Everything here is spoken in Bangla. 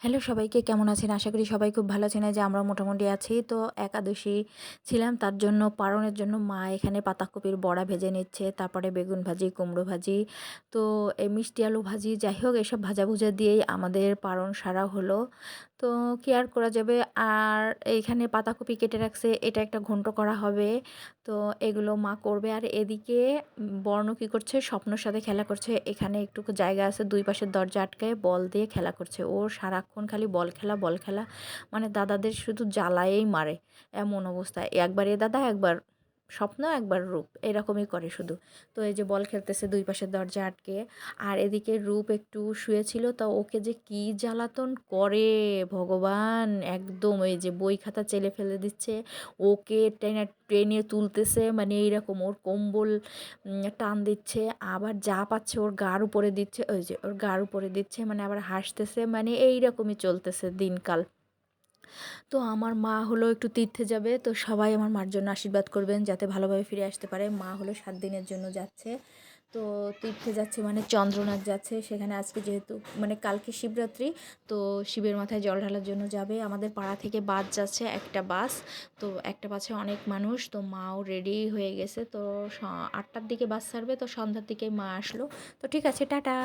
হ্যালো সবাইকে, কেমন আছেন? আশা করি সবাই খুব ভালো আছেন। এই যে আমরাও মোটামুটি আছি। তো একাদশী ছিলাম, তার জন্য পারণের জন্য মা এখানে পাতাকপির বড়া ভেজে নিচ্ছে, তারপরে বেগুন ভাজি, কুমড়ো ভাজি, তো এই মিষ্টি আলু ভাজি, যাই হোক এসব ভাজাভুজা দিয়েই আমাদের পারণ সারা হলো। তো কি আর করা যাবে। আর এইখানে পাতাকপি কেটে রাখছে, এটা একটা ঘন্ট করা হবে। তো এগুলো মা করবে। আর এদিকে বর্ণ কী করছে, স্বপ্নর সাথে খেলা করছে। এখানে একটুকু জায়গা আছে, দুই পাশের দরজা আটকায় বল দিয়ে খেলা করছে। ওর সারাক্ষণ খালি বল খেলা বল খেলা, মানে দাদাদের শুধু জ্বালায়েই মারে, এমন অবস্থা। একবার এ দাদা, একবার স্বপ্ন, একবার রূপ, এরকমই করে শুধু। তো এই যে বল খেলতেছে দুই পাশের দরজা আটকে। আর এদিকে রূপ একটু শুয়েছিল, তা ওকে যে কি জ্বালাতন করে ভগবান, একদম এই যে বই খাতা চেলে ফেলে দিচ্ছে, ওকে টেনে টেনে তুলতেছে, মানে এইরকম ওর কম্বল টান দিচ্ছে, আবার যা পাচ্ছে ওর গার উপরে দিচ্ছে, ওই যে ওর গার উপরে দিচ্ছে, মানে আবার হাসতেছে, মানে এই রকমই চলতেছে দিনকাল। তো আমার মা হলো একটু তীর্থে যাবে, তো সবাই আমার মার জন্য আশীর্বাদ করবেন যাতে ভালোভাবে ফিরে আসতে পারে। মা হলো 7 দিনের জন্য যাচ্ছে। তো তীর্থে যাচ্ছে মানে চন্দ্রনাথ যাচ্ছে সেখানে। আজকে যেহেতু মানে কালকে শিবরাত্রি, তো শিবের মাথায় জল ঢালার জন্য যাবে। আমাদের পাড়া থেকে বাস যাচ্ছে, একটা বাস। তো একটা বাসে অনেক মানুষ, তো মাও রেডি হয়ে গেছে। তো 8টার দিকে বাস ছাড়বে, তো সন্ধ্যার দিকেই মা আসলো। তো ঠিক আছে, টাটা।